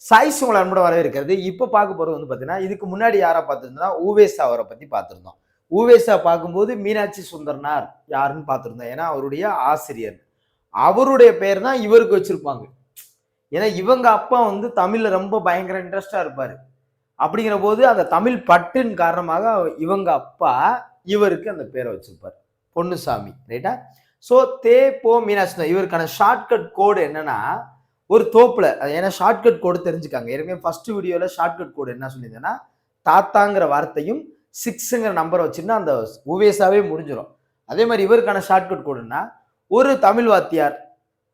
Choice உங்களை அன்போட வரவேற்கிறது. இப்ப பார்க்க போறது வந்து பார்த்தீங்கன்னா, இதுக்கு முன்னாடி யார பார்த்திருந்தோம்னா, உவேசா அவர பத்தி பார்த்திருந்தோம். உவேசா பார்க்கும்போது மீனாட்சி சுந்தரனார் யாருன்னு பார்த்திருந்தோம். ஏன்னா, அவருடைய ஆசிரியர். அவருடைய பெயர் தான் இவருக்கு வச்சிருப்பாங்க. ஏன்னா, இவங்க அப்பா வந்து தமிழ்ல ரொம்ப பயங்கர இன்ட்ரெஸ்ட்டா இருப்பாரு. அப்படிங்கிற போது அந்த தமிழ் பற்றின் காரணமாக இவங்க அப்பா இவருக்கு அந்த பேரை வச்சிருப்பாரு. பொன்னுசாமி. ரைட்டா? ஸோ மீனாட்சி சுந்தரம். இவருக்கான ஷார்ட்கட் கோடு என்னன்னா, ஒரு தோப்புல ஏன்னா ஷார்ட்கட் கோடு தெரிஞ்சுக்காங்க. ஏற்கனவே ஃபர்ஸ்ட் வீடியோல ஷார்ட்கட் கோடு என்ன சொல்லியிருந்தேன்னா, தாத்தாங்கிற வார்த்தையும் 6ங்கிற நம்பரை வச்சுன்னா அந்த உவேசாவே முடிஞ்சிடும். அதே மாதிரி இவருக்கான ஷார்ட்கட் கோடுன்னா, ஒரு தமிழ் வாத்தியார்,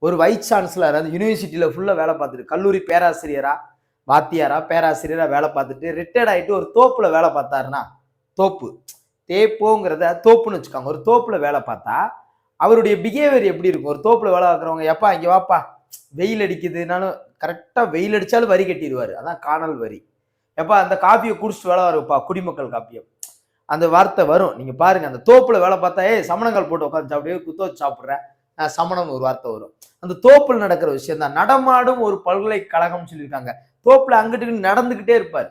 ஒரு வைஸ் சான்சலர், அந்த யூனிவர்சிட்டியில ஃபுல்லா வேலை பார்த்துட்டு, கல்லூரி பேராசிரியரா, வாத்தியாரா, பேராசிரியரா வேலை பார்த்துட்டு, ரிட்டையர்ட் ஆயிட்டு ஒரு தோப்புல வேலை பார்த்தாருன்னா, தோப்பு. தேப்போங்கிறத தோப்புன்னு வச்சுக்காங்க. ஒரு தோப்புல வேலை பார்த்தா, அவருடைய பிஹேவியர் எப்படி இருக்கும்? ஒரு தோப்புல வேலை பார்க்குறவங்க, "எப்பா இங்க வாப்பா, வெயில் அடிக்குதுனாலும்" கரெக்டா வெயில் அடிச்சாலும் வரி கட்டிடுவாரு. அதான் காணல் வரி. "எப்பா அந்த காப்பியை குடிச்சிட்டு வேலை வருப்பா, குடிமக்கள் காப்பியை." அந்த வார்த்தை வரும். நீங்க பாருங்க, அந்த தோப்புல வேலை பார்த்தா, "ஏய் சமணங்கள் போட்டு உட்காந்து சாப்பிடு, குத்த வச்சு சாப்பிடுற." சமணம்னு ஒரு வார்த்தை வரும். அந்த தோப்புல நடக்கிற விஷயம் தான். நடமாடும் ஒரு பல்கலைக்கழகம் சொல்லியிருக்காங்க. தோப்புல அங்கிட்டு நடந்துகிட்டே இருப்பார்.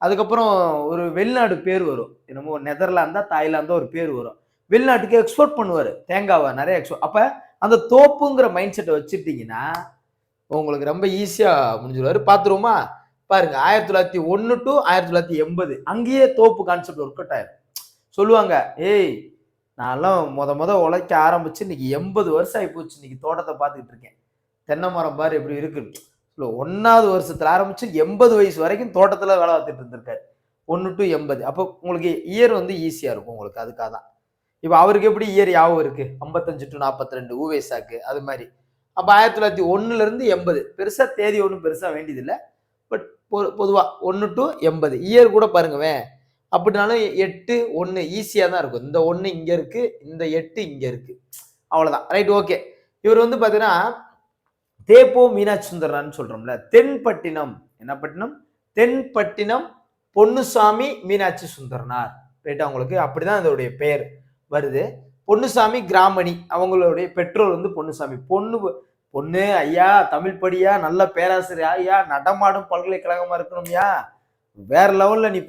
அதுக்கப்புறம் ஒரு வெளிநாடு பேர் வரும். என்னமோ நெதர்லாந்தா, தாய்லாந்தா ஒரு பேர் வரும். வெளிநாட்டுக்கு எக்ஸ்போர்ட் பண்ணுவாரு. தேங்காவை நிறைய எக்ஸ்போர்ட். அப்ப அந்த தோப்புங்கிற மைண்ட் செட்டை வச்சுட்டீங்கன்னா, உங்களுக்கு ரொம்ப ஈஸியா முடிஞ்சிருவாரு. பார்த்துருவோமா? பாருங்க 1901 டு 1980 அங்கேயே தோப்பு கான்செப்ட் ஒர்க் அவுட் ஆயிரும். சொல்லுவாங்க, "ஏய் நான்லாம் மொத உழைக்க ஆரம்பிச்சு இன்னைக்கு 80 வருஷம் ஆயிப்போச்சு. இன்னைக்கு தோட்டத்தை பார்த்துக்கிட்டு இருக்கேன். தென்னை மரம் பாரு எப்படி இருக்கு." 1வது வருஷத்துல ஆரம்பிச்சு 80 வயசு வரைக்கும் தோட்டத்துல வேலை பார்த்துட்டு இருந்திருக்காரு. 1 டு 80. அப்போ உங்களுக்கு இயர் வந்து ஈஸியா இருக்கும் உங்களுக்கு. அதுக்காக தான். இப்ப அவருக்கு எப்படி இயர் ஞாபகம் இருக்கு? 55 டு 42 உவேசாக்கு அது மாதிரி. அப்ப 1901ல இருந்து 80. பெருசா தேதி ஒண்ணும் பெருசா வேண்டியதில்ல. பட் பொதுவா 1 டு 80 இயர் கூட பாருங்கவேன். அப்படினாலும் 8, 1 ஈஸியா தான் இருக்கும். இந்த 1 இங்க இருக்கு, இந்த 8 இங்க இருக்கு. அவ்வளவுதான். Right, okay. இவர் வந்து பாத்தீங்கன்னா, மீனாட்சி சுந்தரனார்னு சொல்றோம்ல. தென்பட்டினம், என்ன பட்டினம்? தென்பட்டினம் பொன்னுசாமி மீனாட்சி சுந்தரனார். ரைட்டா? உங்களுக்கு அப்படிதான் இதோடைய பெயர் வருது. பொன்னுசாமி கிராமணி, அவங்களுடைய பெற்றோர் வந்து பொன்னுசாமி. பொண்ணு ஐயா, தமிழ் படியா, நல்ல பேராசிரியர் ஐயா, நடமாடும் பல்கலைக்கழகமா இருக்கணும்யா, வேற லெவல்ல நீ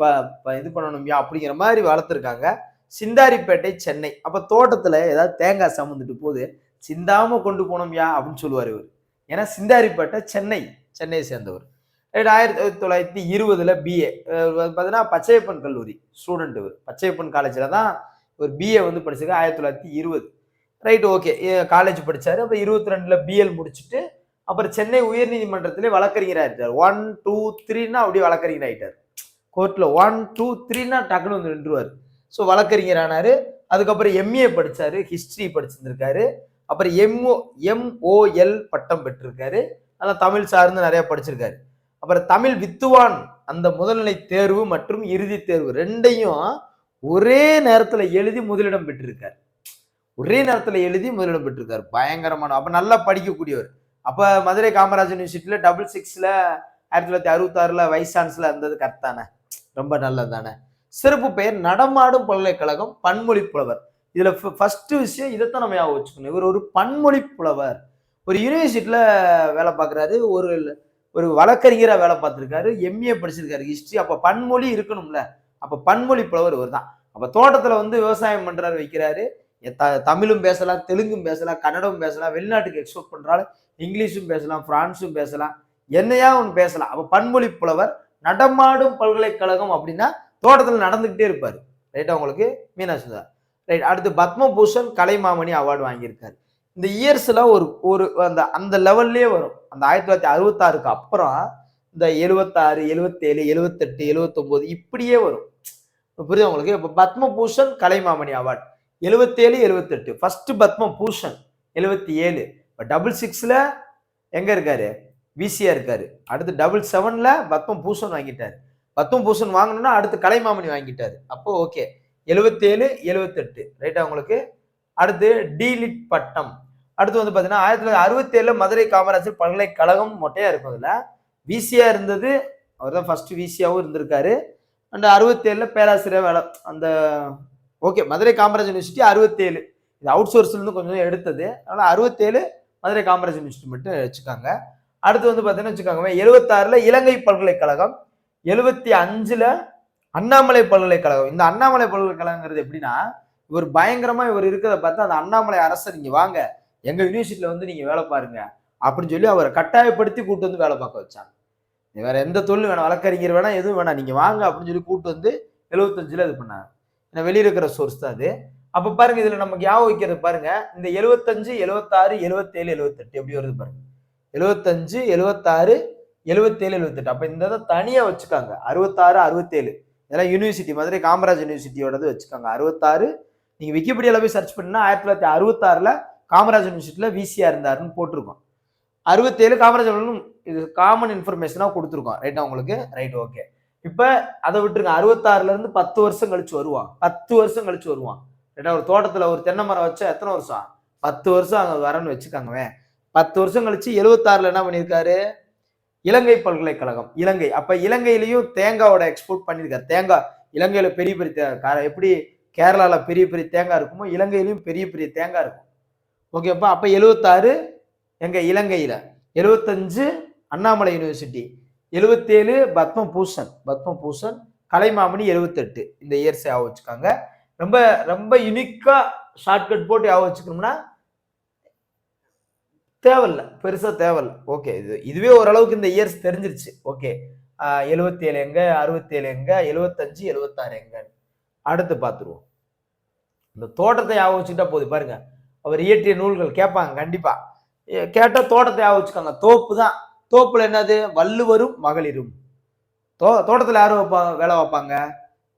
இது பண்ணணும்யா அப்படிங்கிற மாதிரி வளர்த்துருக்காங்க. சிந்தாரிப்பேட்டை, சென்னை. அப்ப தோட்டத்துல ஏதாவது தேங்காய் சமந்துட்டு போது, சிந்தாம கொண்டு போனோம்யா அப்படின்னு சொல்லுவாரு இவர். ஏன்னா சிந்தாரிப்பேட்டை சென்னையை சேர்ந்தவர். 1920ல பிஏ பார்த்தீங்கன்னா பச்சையப்பன் கல்லூரி ஸ்டூடெண்ட். இவர் பச்சையப்பன் காலேஜில் தான் ஒரு பிஏ வந்து படிச்சிருக்காரு 1920. Right, okay. காலேஜ் படிச்சாரு. அப்புறம் 22ல பிஎல் முடிச்சுட்டு அப்புறம் சென்னை உயர்நீதிமன்றத்திலே வழக்கறிஞர் ஆயிட்டார். 1, 2, 3ன்னா அப்படியே வழக்கறிஞர் ஆயிட்டார். கோர்ட்ல 1, 2, 3ன்னா டக்குன்னு வந்து நின்றுவார். ஸோ வழக்கறிஞர் ஆனாரு. அதுக்கப்புறம் எம்ஏ படிச்சாரு, ஹிஸ்டரி படிச்சிருந்திருக்காரு. அப்புறம் எம்ஓஎல் பட்டம் பெற்றிருக்காரு. அதான் தமிழ் சார்ந்து நிறைய படிச்சிருக்காரு. அப்புறம் தமிழ் வித்துவான் அந்த முதல்நிலை தேர்வு மற்றும் இறுதி தேர்வு ரெண்டையும் ஒரே நேரத்துல எழுதி முதலிடம் பெற்றிருக்காரு. பயங்கரமான, அப்ப நல்லா படிக்கக்கூடியவர். அப்ப மதுரை காமராஜ் யூனிவர்சிட்டியில 66ல 1966ல வைஸ் சான்சலர் இருந்தது கரெக்ட் தானே? ரொம்ப நல்லது தானே? சிறப்பு பெயர் நடமாடும் பல்கலைக்கழகம், பன்மொழி புலவர். இதுல ஃபர்ஸ்ட் விஷயம் இதைத்தான் நம்ம ஞாபகம் வச்சுக்கணும். இவர் ஒரு பன்மொழி புலவர். ஒரு யூனிவர்சிட்டியில வேலை பார்க்கிறாரு, ஒரு வழக்கறிஞரா வேலை பார்த்திருக்காரு, எம்ஏ படிச்சிருக்காரு, ஹிஸ்டரி. அப்ப பன்மொழி இருக்கணும்ல. அப்ப பன்மொழி புலவர் இவர் தான். அப்ப தோட்டத்துல வந்து விவசாயம் பண்றாரு, வைக்கிறாரு. தமிழும் பேசலாம், தெலுங்கும் பேசலாம், கன்னடமும் பேசலாம், வெளிநாட்டுக்கு எக்ஸ்போர்ட் பண்றாரு, இங்கிலீஷும் பேசலாம், பிரான்ஸும் பேசலாம், என்னையா ஒன்று பேசலாம். அப்ப பன்மொழி புலவர். நடமாடும் பல்கலைக்கழகம் அப்படின்னா தோட்டத்தில் நடந்துகிட்டே இருப்பாரு. ரைட்டா? உங்களுக்கு மீனாட்சி சுந்தரம். ரைட். அடுத்து பத்மபூஷன் கலைமாமணி அவார்டு வாங்கியிருக்காரு. இந்த இயர்ஸ்ல ஒரு அந்த லெவல்லே வரும். அந்த 1966க்கு அப்புறம் இந்த 76, 77, 78, 79 இப்படியே வரும். புரியுது உங்களுக்கு? இப்ப பத்மபூஷன் கலைமாமணி அவார்டு 77, 78. ஃபர்ஸ்ட் பத்மபூஷன் 77. இப்ப 66ல எங்க இருக்காரு? விசியா இருக்காரு. அடுத்து 77ல பத்மபூஷன் வாங்கிட்டாரு. பத்மபூஷன் வாங்கணும்னா அடுத்து கலைமாமணி வாங்கிட்டாரு. அப்போ ஓகே. 77, 78. ரைட்டா உங்களுக்கு? அடுத்து டிலிட் பட்டம். அடுத்து வந்து பாத்தீங்கன்னா 1967ல மதுரை காமராஜர் பல்கலைக்கழகம் மொட்டையா இருக்கும். அதுல விசியா இருந்தது, அவர் தான் ஃபர்ஸ்ட் விசியாவும் இருந்திருக்காரு. அண்ட் 67ல பேராசிரியர் வேலை. அந்த ஓகே, மதுரை காமராஜ் யூனிவர்சிட்டி 67. இது அவுட் சோர்ஸ்ல இருந்து கொஞ்சம் எடுத்தது. அதனால 67 மதுரை காமராஜ் யூனிவர்சிட்டி மட்டும் வச்சுக்காங்க. அடுத்து வந்து பாத்தீங்கன்னா வச்சுக்கோங்க 76ல இலங்கை பல்கலைக்கழகம், 75ல அண்ணாமலை பல்கலைக்கழகம். இந்த அண்ணாமலை பல்கலைக்கழகங்கிறது எப்படின்னா, இவர் பயங்கரமா இவர் இருக்கிறத பார்த்து அந்த அண்ணாமலை அரசர் நீங்க வாங்க எங்க யூனிவர்சிட்டியில வந்து நீங்க வேலை பாருங்க அப்படின்னு சொல்லி அவரை கட்டாயப்படுத்தி கூட்டு வந்து வேலை பார்க்க வச்சாங்க. வேற எந்த தொழில் வேணாம், வழக்கறிஞர் வேணாம், எதுவும் வேணாம், நீங்க வாங்க அப்படின்னு சொல்லி கூட்டு வந்து 75ல இது பண்ணாங்க. வெளியே இருக்கிற சோர்ஸ் தான் அது. அப்ப பாருங்க இதுல நமக்கு ஞாபகம் வைக்கிறது பாருங்க, இந்த 75, 76, 77, 78 எப்படி வருது பாருங்க. 75, 76, 77, 78. அப்ப இந்த இதை தனியா வச்சுக்காங்க. 66, 67 இதெல்லாம் யூனிவர்சிட்டி மதுரை காமராஜ் யூனிவர்சிட்டியோடது வச்சுக்காங்க. 66 நீங்க விக்கிபீடியால போய் சர்ச் பண்ணா 1966ல காமராஜ் யூனிவர்சிட்டியில விசியா இருந்தாருன்னு போட்டிருக்கோம். 67 காமராஜர் இது காமன் இன்ஃபர்மேஷனா கொடுத்துருக்கோம். ரைட்டா உங்களுக்கு? Right, okay. இப்ப அதை விட்டுருங்க. 66ல இருந்து 10 வருஷம் கழிச்சு வருவான். 10 வருஷம் கழிச்சு வருவான். ரைட்டா? ஒரு தோட்டத்துல ஒரு தென்னை மரம் வச்சா எத்தனை வருஷம்? 10 வருஷம் அங்க வரன்னு வச்சுக்காங்க. 10 வருஷம் கழிச்சு 76ல என்ன பண்ணியிருக்காரு? இலங்கை பல்கலைக்கழகம், இலங்கை. அப்ப இலங்கையிலையும் தேங்காவோட எக்ஸ்போர்ட் பண்ணியிருக்காரு. தேங்காய் இலங்கையில பெரிய பெரிய எப்படி கேரளால பெரிய பெரிய தேங்காய் இருக்குமோ இலங்கையிலையும் பெரிய பெரிய தேங்காய் இருக்கும். ஓகேப்பா? அப்ப 76 எங்க இலங்கையில, 75 அண்ணாமலை யூனிவர்சிட்டி, 77 பத்மபூஷன், கலைமாமணி 78. இந்த இயர்ஸ் ஞாபகம் வச்சுக்காங்க. ரொம்ப ரொம்ப யுனிக்கா ஷார்ட்கட் போட்டு ஞாபகம் வச்சுக்கணும்னா தேவையில்ல, பெருசா தேவையில்ல. ஓகே, இதுவே ஓரளவுக்கு இந்த இயர்ஸ் தெரிஞ்சிருச்சு. ஓகே, 77 எங்க, 67 எங்க, 75, 76 எங்க. அடுத்து பார்த்துருவோம். இந்த தோட்டத்தை ஞாபகம் வச்சுக்கிட்டா போகுது பாருங்க. அவர் இயற்றிய நூல்கள் கேட்பாங்க கண்டிப்பா. கேட்டா தோட்டத்தை ஞாபகம் வச்சுக்காங்க. தோப்பு தான். தோப்புல என்னது? வள்ளுவரும் மகளிரும். தோட்டத்துல யாரும் வேலை வைப்பாங்க?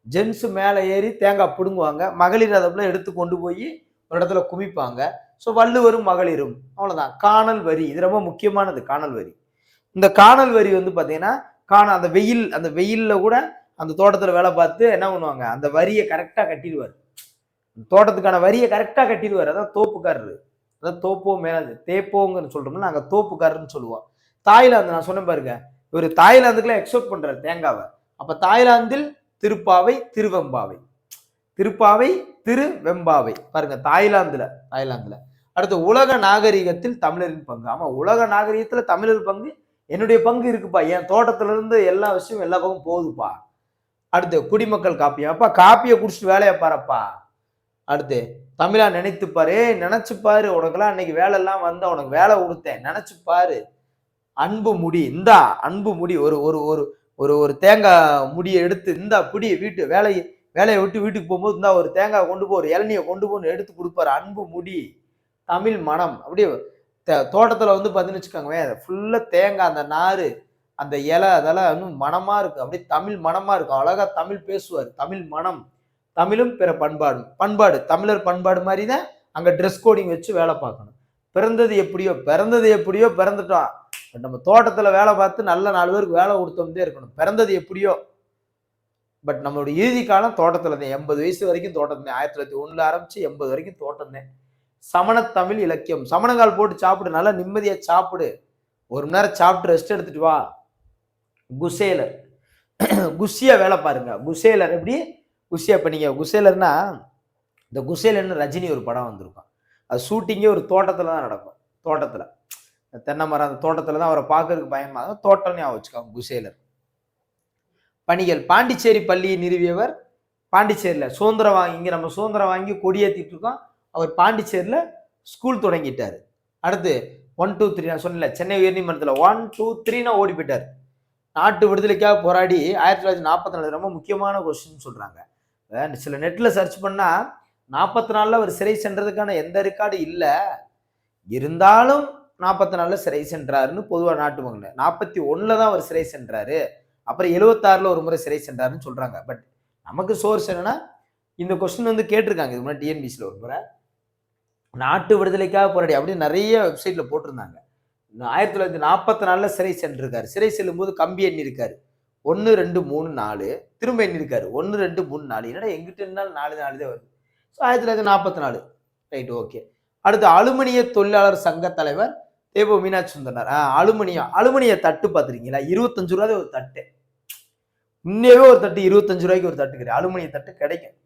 ஜென்ஸ் மேல ஏறி தேங்காய் பிடுங்குவாங்க, மகளிர் அதை எடுத்து கொண்டு போய் ஒரு இடத்துல குமிப்பாங்க. ஸோ வள்ளுவரும் மகளிரும், அவ்வளவுதான். காணல் வரி, இது ரொம்ப முக்கியமானது. காணல் வரி. இந்த காணல் வரி வந்து பாத்தீங்கன்னா அந்த வெயில்ல கூட அந்த தோட்டத்துல வேலை பார்த்து என்ன பண்ணுவாங்க, அந்த வரியை கரெக்டா கட்டிடுவார். தோட்டத்துக்கான வரியை கரெக்டா கட்டிடுவார். அதான் தோப்புக்காரரு. அதான் தோப்போ மேலாது தேப்போங்கன்னு சொல்றோம்னா நாங்க தோப்புக்காரர்னு சொல்லுவோம். தாய்லாந்து நான் சொன்னேன் பாருங்க, இவர் தாய்லாந்துக்குலாம் எக்ஸ்போர்ட் பண்றாரு தேங்காவை. அப்ப தாய்லாந்தில் திருப்பாவை, திருவெம்பாவை பாருங்க. தாய்லாந்துல அடுத்து உலக நாகரிகத்தில் தமிழரின் பங்கு. ஆமா, உலக நாகரிகத்துல தமிழர் பங்கு, என்னுடைய பங்கு இருக்குப்பா. என் தோட்டத்துல இருந்து எல்லா விஷயம் எல்லா பக்கம் போகுதுப்பா. அடுத்து குடிமக்கள் காப்பியம். அப்பா காப்பியை குடிச்சிட்டு வேலையை பாருப்பா. அடுத்து தமிழா நினைத்துப்பாரு, நினைச்சுப்பாரு, உனக்கெல்லாம் அன்னைக்கு வேலை எல்லாம் வந்தா உனக்கு வேலை கொடுத்தேன், நினைச்சுப்பாரு. அன்பு முடி, இந்தா அன்பு முடி, ஒரு ஒரு ஒரு ஒரு ஒரு தேங்காய் முடியை எடுத்து இந்தா பிடி, வேலையை விட்டு வீட்டுக்கு போகும்போது இந்தா ஒரு தேங்காய் கொண்டு போ, ஒரு இளநியை கொண்டு போன்னு எடுத்து கொடுப்பாரு. அன்பு முடி, தமிழ் மனம். அப்படியே தோட்டத்துல வந்து பார்த்தீங்கன்னு வச்சுக்கோங்க, ஃபுல்லா தேங்காய், அந்த நாறு, அந்த இலை, அதெல்லாம் இன்னும் மனமா இருக்கு. அப்படியே தமிழ் மனமா இருக்கும். அழகா தமிழ் பேசுவார். தமிழ் மனம், தமிழும் பிற பண்பாடு தமிழர் பண்பாடு மாதிரி தான் அங்க ட்ரெஸ் கோடிங் வச்சு வேலை பார்க்கணும். பிறந்தது எப்படியோ பிறந்துட்டோம். நம்ம தோட்டத்துல வேலை பார்த்து நல்ல 4 பேருக்கு வேலை கொடுத்தோம்தே இருக்கணும். பிறந்தது எப்படியோ, பட் நம்மளோட இறுதி காலம் தோட்டத்துல தான். 80 வயசு வரைக்கும் தோட்டம் தான். 1901 ஆரம்பிச்சு 80 வரைக்கும் தோட்டம் தான். சமணத்தமிழ் இலக்கியம். சமணங்கால் போட்டு சாப்பிடு, நல்லா நிம்மதியா சாப்பிடு, 1 மணி நேரம் சாப்பிட்டு ரெஸ்ட் எடுத்துட்டு வா. குசேலர், குஷியா வேலை பாருங்க. குசேலர் எப்படி குஷியா? இப்ப நீங்க குசேலர்னா, இந்த குசேலர்னு ரஜினி ஒரு படம் வந்திருக்கும். அது ஷூட்டிங்கே ஒரு தோட்டத்துல தான் நடக்கும். தோட்டத்துல தென்னை மரம், அந்த தோட்டத்துல தான் அவரை பார்க்கறதுக்கு பயமா, தோட்டம்னு ஞாபகம் வச்சுக்காங்க. குசேலர். பணிகள். பாண்டிச்சேரி பள்ளியை நிறுவியவர். பாண்டிச்சேரியில சுதந்திரம் வாங்கி, இங்க நம்ம சுதந்திரம் வாங்கி கொடியேற்றிட்டு இருக்கோம், அவர் பாண்டிச்சேரியில ஸ்கூல் தொடங்கிட்டாரு. அடுத்து 1, 2, 3 நான் சொன்னல, சென்னை உயர்நீதிமன்றத்துல 1, 2, 3 ஓடி போயிட்டாரு. நாட்டு விடுதலைக்காக போராடி 1944 ரொம்ப முக்கியமான கொஸ்டின் சொல்றாங்க. சில நெட்ல சர்ச் பண்ணா 44ல அவர் சிறை சென்றதுக்கான எந்த ரெக்கார்டு இல்ல, இருந்தாலும் 44ல சிறை சென்றாருன்னு பொதுவா நாட்டு மக்கள். 41ல தான் அவர் சிறை சென்றாரு, அப்புறம் 76ல ஒரு முறை சிறை சென்றாருன்னு சொல்றாங்க. பட் நமக்கு சோர்ஸ் என்னன்னா, இந்த கொஸ்டின் வந்து கேட்டிருக்காங்க இது முன்னாடி டிஎன்பிசில ஒரு முறை. நாட்டு விடுதலைக்காக போராடி அப்படின்னு நிறைய வெப்சைட்ல போட்டிருந்தாங்க. 1944ல சிறை சென்றிருக்காரு. சிறை செல்லும் போது கம்பி எண்ணி இருக்காரு. 1, 2, 3, 4 திரும்ப எண்ணி இருக்காரு. 1, 2, 3, 4. என்னடா எங்கிட்ட இருந்தாலும் 4 தான் வருது. 1944. Right, okay. அடுத்து அலுமினிய தொழிலாளர் சங்க தலைவர் தேபோ மீனாட்சி சுந்தரனார். அலுமினிய தட்டு பார்த்துருக்கீங்களா? 25 ரூபாய் ஒரு தட்டு. இன்னவே ஒரு தட்டு 25 ரூபாய்க்கு ஒரு தட்டு கிடையாது. அலுமினிய தட்டு கிடைக்கும்.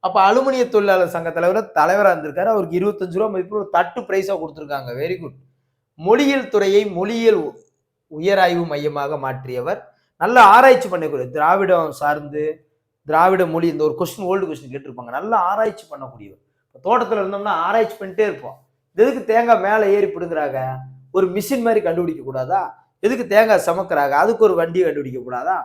அப்ப அலுமினிய தொழிலாளர் சங்க தலைவராக இருந்திருக்காரு. அவருக்கு 25 ரூபாய் மதிப்பு ஒரு தட்டு பிரைஸா கொடுத்துருக்காங்க. Very good. மொழியியல் துறையை உயராய்வு மையமாக மாற்றியவர். நல்ல ஆராய்ச்சி பண்ணக்கூடிய திராவிடம் சார்ந்து திராவிட மொழி இந்த ஒரு கொஸ்டின் ஓல்டு கொஸ்டின் கேட்டிருப்பாங்க. நல்லா ஆராய்ச்சி பண்ணக்கூடியவர். தோட்டத்துல இருந்தோம்னா ஆராய்ச்சி பண்ணிட்டே இருப்போம். எதுக்கு தேங்காய் மேலே ஏறி பிடுங்குறாங்க? ஒரு மிஷின் மாதிரி கண்டுபிடிக்க கூடாதா? எதுக்கு தேங்காய் சமக்கிறாங்க? அதுக்கு ஒரு வண்டி கண்டுபிடிக்க கூடாதா?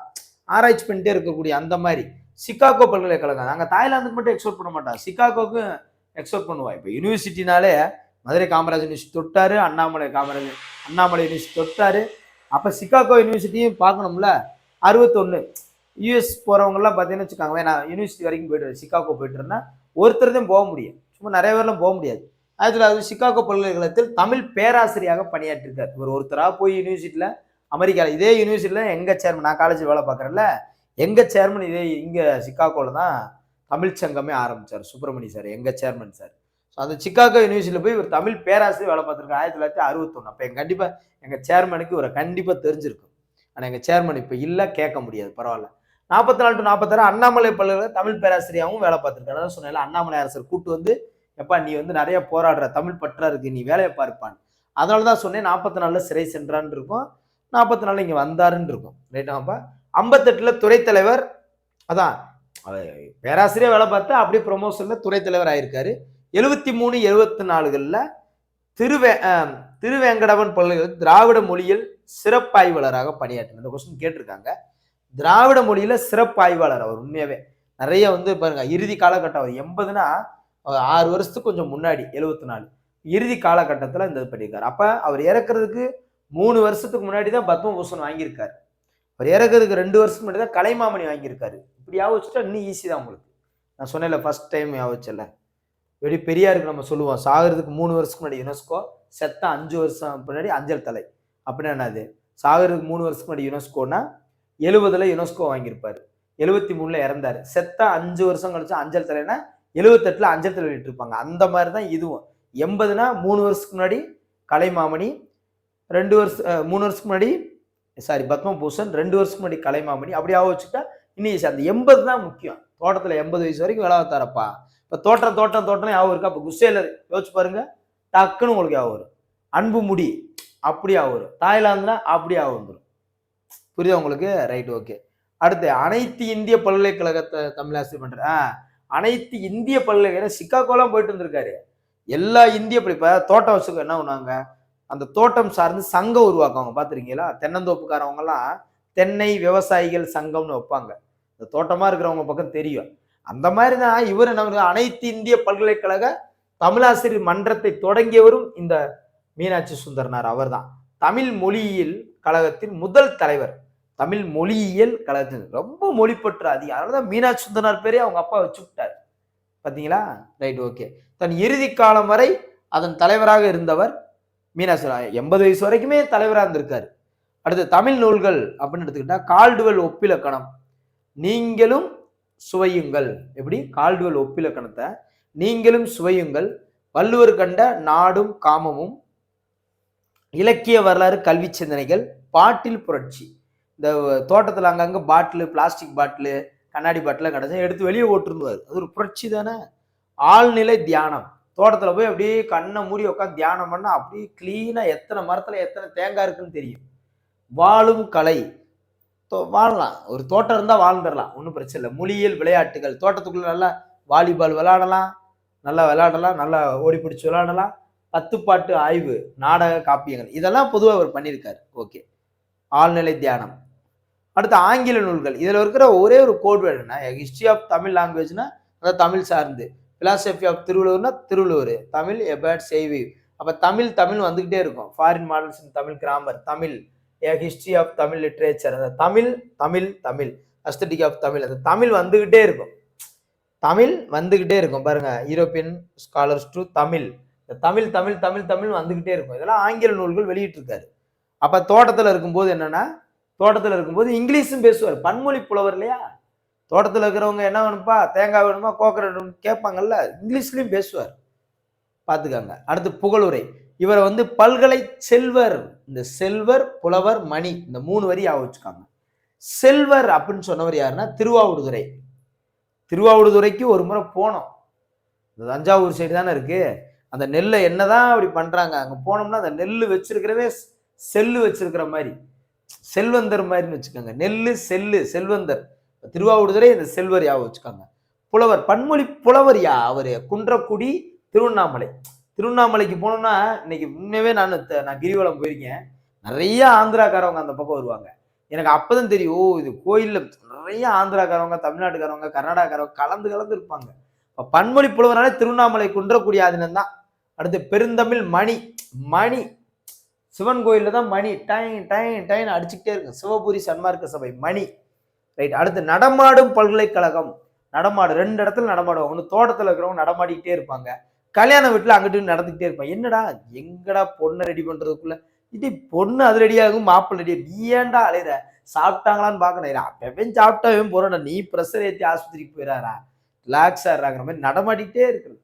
ஆராய்ச்சி பண்ணிட்டே இருக்கக்கூடிய அந்த மாதிரி சிகாகோ பல்கலைக்கழகம். நாங்கள் தாய்லாந்துக்கு மட்டும் எக்ஸ்போர்ட் பண்ண மாட்டோம், சிகாகோக்கு எக்ஸ்போர்ட் பண்ணுவோம். இப்போ யூனிவர்சிட்டினாலே மதுரை காமராஜ் யூனிவர்சிட்டி தொட்டாரு, அண்ணாமலை யூனிவர்சிட்டி தொட்டாரு. அப்போ சிகாகோ யூனிவர்சிட்டியும் பார்க்கணும்ல. 61 யூஎஸ் போகிறவங்கலாம் பார்த்தீங்கன்னு வச்சுக்காங்க, நான் யூனிவர்சிட்டி வரைக்கும் போயிட்டு சிகாகோ போயிட்டு இருந்தேன். ஒருத்தர் தான் போக முடியும், சும்மா நிறைய பேர்லாம் போக முடியாது. அது சிகாகோ பல்கலைக்கழகத்தில் தமிழ் பேராசிரியராக பணியாற்றிருக்கார். ஒருத்தராக போய் யூனிவர்சிட்டியில் அமெரிக்காவில் இதே யூனிவர்சிட்டியில் எங்கள் சேர்மன், நான் காலேஜ் வேலை பார்க்குறேன்ல, எங்கள் சேர்மன் இதே இங்கே சிகாகோவில் தான் தமிழ் சங்கமே ஆரம்பித்தார். சுப்பிரமணிய சார் எங்கள் சேர்மன் சார். ஸோ அந்த சிகாகோ யூனிவர்சிட்டியில் போய் ஒரு தமிழ் பேராசிரியர் வேலை பார்த்துருக்காரு 1961. அப்போ கண்டிப்பாக எங்கள் சேர்மனுக்கு ஒரு கண்டிப்பாக தெரிஞ்சிருக்கும். ஆனால் எங்கள் சேர்மன் இப்போ இல்லை, கேட்க முடியாது, பரவாயில்ல. 44 to 46 அண்ணாமலை பல்கலைக்கழக தமிழ் பேராசிரியராகவும் வேலை பார்த்துருக்காரு. அதான் சொன்னால அண்ணாமலை அரசர் கூட்டு வந்து, எப்பா நீ வந்து நிறைய போராடுற, தமிழ் பற்றா இருக்கு, நீ வேலையை பார்ப்பான். அதனால தான் சொன்னேன் 44 சிறை சென்றான்னு இருக்கும், 44 இங்கே வந்தாருன்னு இருக்கும். ரைட்டாப்பா. 58 துறை தலைவர். அதான் பேராசிரியர் வேலை பார்த்து அப்படியே ப்ரொமோஷன்ல துறை தலைவர் ஆயிருக்காரு. 73 74களில் திருவேங்கடவன் பல்கலைக்கழக திராவிட மொழியில் சிறப்பாய்வாளராக பணியாற்றினார். இந்த கொஸ்டின் கேட்டிருக்காங்க. திராவிட மொழியில சிறப்பாய்வாளர் அவர். உண்மையாவே நிறைய வந்து பாருங்க, இறுதி காலகட்டம் அவர் 80னா 6 வருஷத்துக்கு கொஞ்சம் முன்னாடி 74 இறுதி காலகட்டத்தில் இந்த இது பண்ணியிருக்காரு. அப்ப அவர் இறக்குறதுக்கு 3 வருஷத்துக்கு முன்னாடி தான் பத்மபூஷன் வாங்கியிருக்காரு. அவர் இறக்குறதுக்கு 2 வருஷத்துக்கு முன்னாடி தான் கலைமாமணி வாங்கியிருக்காரு. இப்படி ஞாபகம் வச்சுட்டா இன்னும் ஈஸி தான் உங்களுக்கு. நான் சொன்னேன்ல ஃபர்ஸ்ட் டைம் ஞாபகம் வச்சல. வெடி பெரியாருக்கு நம்ம சொல்லுவோம் சாகிறதுக்கு 3 வருஷத்துக்கு முன்னாடி யுனெஸ்கோ, செத்த 5 வருஷம் முன்னாடி அஞ்சல் தலை. அப்படின்னா என்னது? சாகிறதுக்கு 3 வருஷத்துக்கு முன்னாடி யுனெஸ்கோனா 70ல் யுனெஸ்கோ வாங்கியிருப்பாரு, 73ல் இறந்தாரு. செத்த 5 வருஷம் கழிச்சு அஞ்சல் தலைனா 78ல் அஞ்சல் தலை இருப்பாங்க. அந்த மாதிரி தான் இதுவும். 80னா 3 வருஷத்துக்கு முன்னாடி கலைமாமணி, 3 வருஷத்துக்கு முன்னாடி பத்மபூஷன், 2 வருஷத்துக்கு முன்னாடி கலைமாமணி. அப்படியாக வச்சுட்டா இன்னும் அந்த 80 தான் முக்கியம். தோட்டத்தில் 80 வயசு வரைக்கும் வேலை பார்த்தாரப்பா. இப்போ தோட்டம் ஞாபகம் இருக்கா? இப்போ குசேலர் யோசிச்சு பாருங்க, டக்குன்னு உங்களுக்கு ஞாபகம் வரும். அன்பு முடி அப்படியா வரும், தாய்லாந்துனா அப்படியா வந்துடும். புரியுதா உங்களுக்கு? Right, okay. அடுத்து அனைத்து இந்திய பல்கலைக்கழகத்தை தமிழாசிரியர் பண்றேன். அனைத்து இந்திய பல்கலைக்கழகம் சிகாகோலாம் போயிட்டு இருந்திருக்காரு. எல்லா இந்திய இப்போ தோட்டம் வச்சுக்க என்ன பண்ணுவாங்க, அந்த தோட்டம் சார்ந்து சங்கம் உருவாக்குவாங்க. பார்த்துருக்கீங்களா? தென்னந்தோப்புக்காரவங்கலாம் தென்னை விவசாயிகள் சங்கம்னு வைப்பாங்க. இந்த தோட்டமா இருக்கிறவங்க பக்கம் தெரியும். அந்த மாதிரி தான் இவர் என்ன, அனைத்து இந்திய பல்கலைக்கழக தமிழாசிரியர் மன்றத்தை தொடங்கியவரும் இந்த மீனாட்சி சுந்தரனார் அவர் தான். தமிழ் மொழியியல் கழகத்தின் முதல் தலைவர். தமிழ் மொழியியல் கழகத்தின் ரொம்ப மொழிப்பற்று அதிகம். அதனால தான் மீனாட்சி சுந்தரனார் பேரே அவங்க அப்பா வச்சு விட்டார். பார்த்தீங்களா? Right, okay. தன் இறுதி காலம் வரை அதன் தலைவராக இருந்தவர் மீனாட்சி. 80 வயசு வரைக்குமே தலைவராக இருந்திருக்காரு. அடுத்து தமிழ் நூல்கள் அப்படின்னு எடுத்துக்கிட்டா கால்டுவெல் ஒப்பிலக்கணம், நீங்களும் சுவையுங்கள். எப்படி? கால்டுவெல் ஒப்பிலக்கணத்தை நீங்களும் சுவையுங்கள், வள்ளுவர் கண்ட நாடும் காமமும், இலக்கிய வரலாறு கல்வி சிந்தனைகள், பாட்டில் புரட்சி. இந்த தோட்டத்தில் அங்கங்கே பாட்டிலு, பிளாஸ்டிக் பாட்டிலு, கண்ணாடி பாட்டிலாம் கிடச்சி எடுத்து வெளியே ஓட்டுருவார். அது ஒரு புரட்சி தானே. ஆழ்நிலை தியானம். தோட்டத்தில் போய் அப்படியே கண்ணை மூடி உட்காந்து தியானம் பண்ணால் அப்படியே கிளீனாக எத்தனை மரத்தில் எத்தனை தேங்காய் இருக்குன்னு தெரியும். வாழும் கலை. வாழலாம், ஒரு தோட்டம் இருந்தால் வாழ்ந்துடலாம், ஒன்றும் பிரச்சனை இல்லை. மொழியியல் விளையாட்டுகள். தோட்டத்துக்குள்ள நல்லா வாலிபால் விளையாடலாம், நல்லா ஓடி பிடிச்சி விளையாடலாம். 10 பாட்டு ஆய்வு, நாடக காப்பியங்கள், இதெல்லாம் பொதுவாக அவர் பண்ணியிருக்காரு. ஓகே. ஆழ்நிலை தியானம். அடுத்து ஆங்கில நூல்கள். இதில் இருக்கிற ஒரே ஒரு கோட் வேர்டுனா ஹிஸ்ட்ரி ஆஃப் தமிழ் லாங்குவேஜ்னா அதாவது தமிழ் சார்ந்து, பிலாசபி ஆஃப் திருவள்ளுவர்னா திருவள்ளுவர், தமிழ் எபர்ட் செய்வி. அப்போ தமிழ் வந்துகிட்டே இருக்கும். Foreign models in Tamil grammar, Tamil history of Tamil literature, அந்த தமிழ் அஸ்தட்டிக் ஆஃப் தமிழ், அந்த தமிழ் வந்துகிட்டே இருக்கும். பாருங்க. யூரோப்பியன் ஸ்காலர்ஸ் டு தமிழ் வந்துகிட்டே இருக்கும். இதெல்லாம் ஆங்கில நூல்கள் வெளியிட்டு இருக்காரு. அப்ப தோட்டத்தில் இருக்கும்போது என்னன்னா, இங்கிலீஷும் பேசுவார். பன்மொழி புலவர் இல்லையா? தோட்டத்தில் இருக்கிறவங்க என்ன வேணும்ப்பா, தேங்காய் வேணுமா, கோக்கரட் கேட்பாங்கல்ல, இங்கிலீஷ்லயும் பேசுவார். பார்த்துக்காங்க. அடுத்து புகழுரை. இவரை வந்து பல்கலை செல்வர். இந்த செல்வர், புலவர், மணி, இந்த 3 வரி வச்சுக்காங்க. செல்வர் அப்படின்னு சொன்னவர் யாருன்னா திருவாவூடுதுறைக்கு ஒரு முறை போனோம். இந்த தஞ்சாவூர் சைடு தானே இருக்கு. அந்த நெல்லை என்னதான் அப்படி பண்றாங்க, அங்க போனோம்னா அந்த நெல் வச்சிருக்கிறவே செல்லு வச்சிருக்கிற மாதிரி செல்வந்தர் மாதிரின்னு வச்சுக்கோங்க. நெல்லு செல்லு செல்வந்தர். திருவாவூடுதுறை இந்த செல்வர் ஞாபகம் வச்சுக்கோங்க. புலவர் பன்மொழி புலவர் அவரு குன்றக்குடி திருவண்ணாமலை. திருவண்ணாமலைக்கு போனோம்னா இன்னைக்கு உண்மையாவே நான் கிரிவலம் போயிருக்கேன். நிறைய ஆந்திராக்காரவங்க அந்த பக்கம் வருவாங்க. எனக்கு அப்பதான் தெரியும், ஓ இது கோயில்ல நிறைய ஆந்திராக்காரவங்க, தமிழ்நாட்டுக்காரவங்க, கர்நாடகாக்காரவங்க கலந்து கலந்து இருப்பாங்க. பன்மொழி புலவராலே திருவண்ணாமலை குன்றக்குடி ஆதினம் தான். அடுத்து பெருந்தமிழ் மணி. மணி சிவன் கோயில்ல தான் மணி டைன் டைன் டைன் அடிச்சுக்கிட்டே இருக்கு. சிவபுரி சன்மார்க்க சபை மணி. ரைட். அடுத்து நடமாடும் பல்கலைக்கழகம். நடமாடு 2 இடத்துல நடமாடுவாங்க. ஒன்று தோட்டத்தில் இருக்கிறவங்க நடமாடிக்கிட்டே இருப்பாங்க. கல்யாண வீட்டில் அங்கிட்டு நடந்துக்கிட்டே இருப்பாங்க. என்னடா எங்கடா பொண்ணை ரெடி பண்றதுக்குள்ள இது பொண்ணு அது ரெடியாகும், மாப்பிள்ளை ரெடியா, நீ ஏன்டா அலையிற? சாப்பிட்டாங்களான்னு பார்க்கணும். அப்பவே சாப்பிட்டாவே போறா, நீ ப்ரெஷர் ஏற்றி ஆஸ்பத்திரிக்கு போயிடாரா, ரிலாக்ஸ் ஆடுறாங்கிற மாதிரி நடமாடிக்கிட்டே இருக்குது.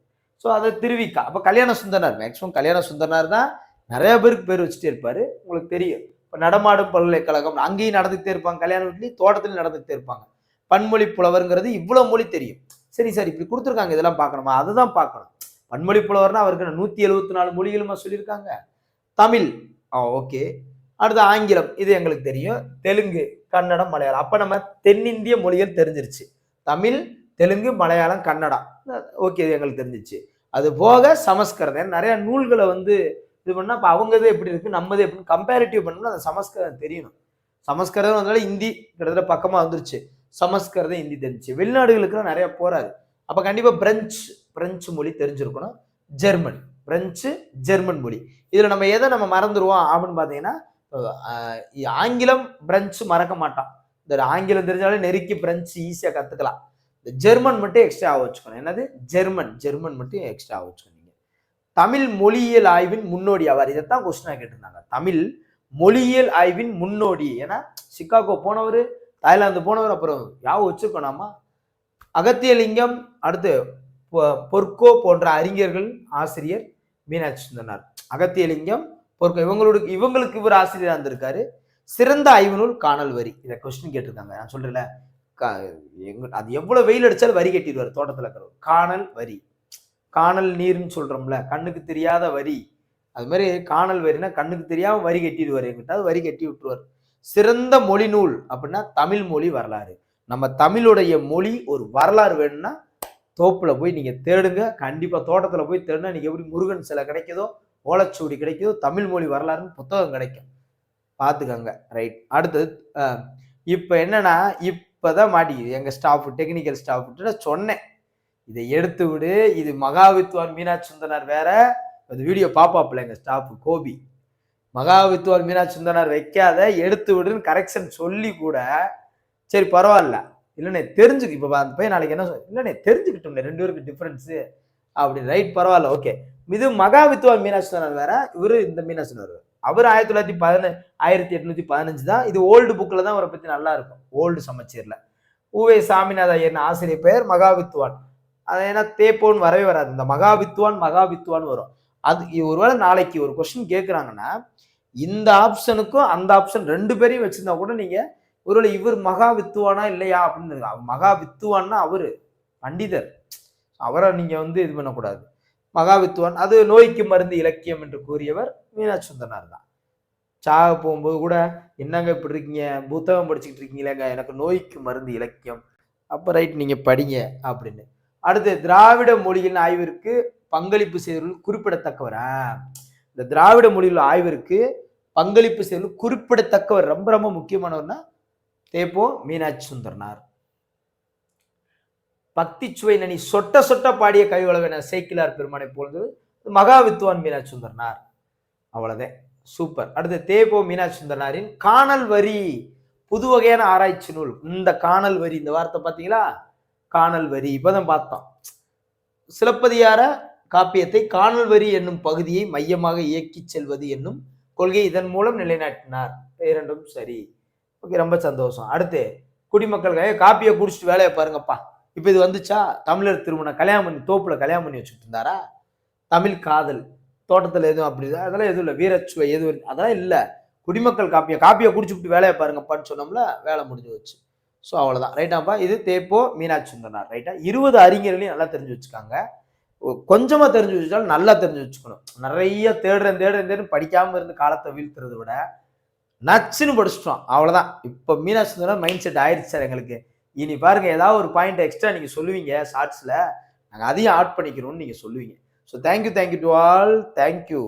ஸோ அதை திருவிக்கா. அப்போ கல்யாண சுந்தரனார், மேக்சிமம் கல்யாண சுந்தரனார் தான் நிறைய பேருக்கு பேர் வச்சுட்டே இருப்பாரு. உங்களுக்கு தெரியும். இப்போ நடமாடும் பல்கலைக்கழகம் அங்கேயும் நடந்துகிட்டே இருப்பாங்க, கல்யாண வீட்லையும் தோட்டத்திலையும் நடந்துகிட்டே இருப்பாங்க. பன்மொழி புலவருங்கிறது இவ்வளவு மொழி தெரியும். சரி சார், இப்படி கொடுத்துருக்காங்க, இதெல்லாம் பார்க்கணுமா? அதுதான் பார்க்கணும். பன்மொழி புலவர்னா அவருக்கு 174 மொழிகளுமா சொல்லியிருக்காங்க. தமிழ் ஓகே. அடுத்து ஆங்கிலம், இது எங்களுக்கு தெரியும். தெலுங்கு, கன்னடம், மலையாளம். அப்ப நம்ம தென்னிந்திய மொழிகள் தெரிஞ்சிருச்சு. தமிழ், தெலுங்கு, மலையாளம், கன்னடம், ஓகே, இது எங்களுக்கு தெரிஞ்சிச்சு. அது போக சமஸ்கிருதம் நிறைய நூல்களை வந்து இது பண்ணா அப்ப அவங்கதே எப்படி இருக்கு, நம்மதே எப்படி கம்பேரிட்டிவ் பண்ணணும்னா அந்த சமஸ்கிருதம் தெரியணும். சமஸ்கிருதம் வந்தால இந்தி கிட்டத்தட்ட பக்கமா வந்துருச்சு. சமஸ்கிருதம் ஹிந்தி தெரிஞ்சு வெளிநாடுகளுக்கு நிறைய போறாரு. அப்ப கண்டிப்பா பிரெஞ்சு மொழி தெரிஞ்சிருக்கணும். ஜெர்மன், பிரெஞ்சு, ஜெர்மன் மொழி. இதுல நம்ம எதை நம்ம மறந்துடுவோம் அப்படின்னு பாத்தீங்கன்னா, ஆங்கிலம் பிரெஞ்சு மறக்க மாட்டான். இந்த ஆங்கிலம் தெரிஞ்சாலே நெருக்கி பிரெஞ்சு ஈஸியா கத்துக்கலாம். இந்த ஜெர்மன் மட்டும் எக்ஸ்ட்ரா வச்சுக்கணும். என்னது ஜெர்மன் மட்டும் எக்ஸ்ட்ரா வச்சுக்கணும். தமிழ் மொழியியல் ஆய்வின் முன்னோடி ஆவார். இதைத்தான் கொஸ்டினா கேட்டிருந்தாங்க. தமிழ் மொழியியல் ஆய்வின் முன்னோடி. ஏன்னா சிகாகோ போனவர், தாய்லாந்து போனவர், அப்புறம் வச்சிருக்கோம் நாம. அகத்தியலிங்கம், அடுத்து பொற்கோ போன்ற அறிஞர்கள் ஆசிரியர் மீனாட்சி சுந்தரனார். அகத்தியலிங்கம், பொற்கோ இவங்களுக்கு இவர் ஆசிரியராக இருந்திருக்காரு. சிறந்த ஆய்வு நூல் காணல் வரி. இதை கொஸ்டின் கேட்டிருக்காங்க. நான் சொல்றேன்ல, அது எவ்வளவு வெயில் அடிச்சாலும் வரி கட்டிடுவார் தோட்டத்துல இருக்கிறவர். காணல் வரி, காணல் நீர்னு சொல்றோம்ல, கண்ணுக்கு தெரியாத வரி. அது மாதிரி காணல் வரினா கண்ணுக்கு தெரியாம வரி கட்டிடுவார். எங்கிட்ட வரி கட்டி விட்டுருவார். சிறந்த மொழி நூல் அப்படின்னா தமிழ் மொழி வரலாறு. நம்ம தமிழுடைய மொழி ஒரு வரலாறு வேணும்னா தோப்புல போய் நீங்க தேடுங்க. கண்டிப்பா தோட்டத்துல போய் தேடுனா நீங்க எப்படி முருகன் சிலை கிடைக்குதோ, ஓலைச்சுவடி கிடைக்குதோ, தமிழ் மொழி வரலாறுன்னு புத்தகம் கிடைக்கும். பாத்துக்கோங்க. ரைட். அடுத்தது இப்ப என்னன்னா, இப்பதான் மாட்டிக்குது எங்க ஸ்டாஃப், டெக்னிக்கல் ஸ்டாஃப் சொன்னேன், இதை எடுத்து விடு, இது மகாவித்வான் மீனாட்சி சுந்தரனார் வேற. அந்த வீடியோ பாப்பாப்புல எங்க ஸ்டாஃப் கோபி, மகாவித்வான் மீனாட்சி சுந்தரனார் வைக்காத, எடுத்து விடுன்னு கரெக்ஷன் சொல்லி கூட சரி பரவாயில்ல, இல்லைண்ணே தெரிஞ்சுக்கு. இப்ப அந்த பையன் நாளைக்கு என்ன இல்லைண்ணே தெரிஞ்சுக்கிட்டோம் 2 பேருக்கு டிஃபரன்ஸ் அப்படி. ரைட், பரவாயில்ல, ஓகே. இது மகாவித்வான் மீனாட்சி சுந்தரனார் வேற, இவரு இந்த மீனாட்சி சுந்தரனார். அவர் 1815 தான். இது ஓல்டு புக்ல தான் அவரை பத்தி நல்லா இருக்கும். ஓல்டு சமச்சீர்ல உவே சாமிநாத ஐயர் ஆசிரியர் பெயர் மகாவித்வான். அது ஏன்னா தேப்போன்னு வரவே வராது. இந்த மகாவித்வான் வரும். அது ஒருவேளை நாளைக்கு ஒரு கொஸ்டின் கேட்குறாங்கன்னா, இந்த ஆப்ஷனுக்கும் அந்த ஆப்ஷன் 2 பேரையும் வச்சிருந்தா கூட நீங்க ஒருவேளை இவர் மகாவித்வானா இல்லையா அப்படின்னு. மகாவித்வான்னா அவரு பண்டிதர், அவரை நீங்க வந்து இது பண்ணக்கூடாது. மகாவித்வான் அது நோய்க்கு மருந்து இலக்கியம் என்று கூறியவர் மீனாட்சி சுந்தரனார் தான். சாக போகும்போது கூட, என்னங்க இப்படி இருக்கீங்க, புத்தகம் படிச்சுக்கிட்டு இருக்கீங்களேங்க, எனக்கு நோய்க்கு மருந்து இலக்கியம். அப்ப ரைட், நீங்க படிங்க அப்படின்னு. அடுத்து திராவிட மொழிகளின் ஆய்விற்கு பங்களிப்பு செய்தவர்கள் குறிப்பிடத்தக்கவர். இந்த திராவிட மொழிகள் ஆய்விற்கு பங்களிப்பு செய்தவர்கள் குறிப்பிடத்தக்கவர், ரொம்ப ரொம்ப முக்கியமானவர்னா தேப்போ மீனாட்சி சுந்தரனார். பக்தி சுவை நனி சொட்ட சொட்ட பாடிய கைவளவென சேக்கிலார் பெருமானை போலது மகாவித்வான் மீனாட்சி சுந்தரனார். அவ்வளவுதான், சூப்பர். அடுத்து தேப்போ மீனாட்சி சுந்தரனாரின் காணல் வரி, புது வகையான ஆராய்ச்சி நூல். இந்த காணல் வரி, இந்த வார்த்தை பாத்தீங்களா, காணல் வரி இப்பதான் பார்த்தோம். சிலப்பதிகார காப்பியத்தை காணல் வரி என்னும் பகுதியை மையமாக இயக்கி செல்வது என்னும் கொள்கை இதன் மூலம் நிலைநாட்டினார். இரண்டும் சரி, ஓகே, ரொம்ப சந்தோஷம். அடுத்து குடிமக்கள் காப்பியை குடிச்சிட்டு வேலையை பாருங்கப்பா. இப்ப இது வந்துச்சா, தமிழர் திருமணம், கல்யாணம் பண்ணி தோப்புல கல்யாணம் பண்ணி வச்சுட்டு இருந்தாரா, தமிழ் காதல், தோட்டத்துல எதுவும் அப்படி அதெல்லாம் எதுவும் இல்லை, வீரச்சுவை எதுவும் அதெல்லாம் இல்லை. குடிமக்கள் காப்பியை குடிச்சுட்டு வேலையை பாருங்கப்பான்னு சொன்னோம்ல, வேலை முடிஞ்சு வச்சு. ஸோ அவ்வளோதான். ரைட்டாப்பா, இது தேப்போ மீனாட்சி சுந்தரனார். ரைட்டா, 20 அறிஞர்களையும் நல்லா தெரிஞ்சு வச்சுக்காங்க. கொஞ்சமா தெரிஞ்சு வச்சுட்டாலும் நல்லா தெரிஞ்சு வச்சுக்கணும். நிறைய தேடுறேன் படிக்காம இருந்து காலத்தை வீழ்த்துறதை விட நச்சுன்னு படிச்சிட்டோம். அவ்வளோதான். இப்போ மீனாட்சி சுந்தரம் மைண்ட் செட் ஆயிருச்சு சார் எங்களுக்கு. இனி பாருங்க ஏதாவது ஒரு பாயிண்ட் எக்ஸ்ட்ரா நீங்க சொல்லுவீங்க ஷார்ட்ஸ்ல. நாங்க அதையும் ஆட் பண்ணிக்கிறோம்னு நீங்க சொல்லுவீங்க. So thank you to all. Thank you.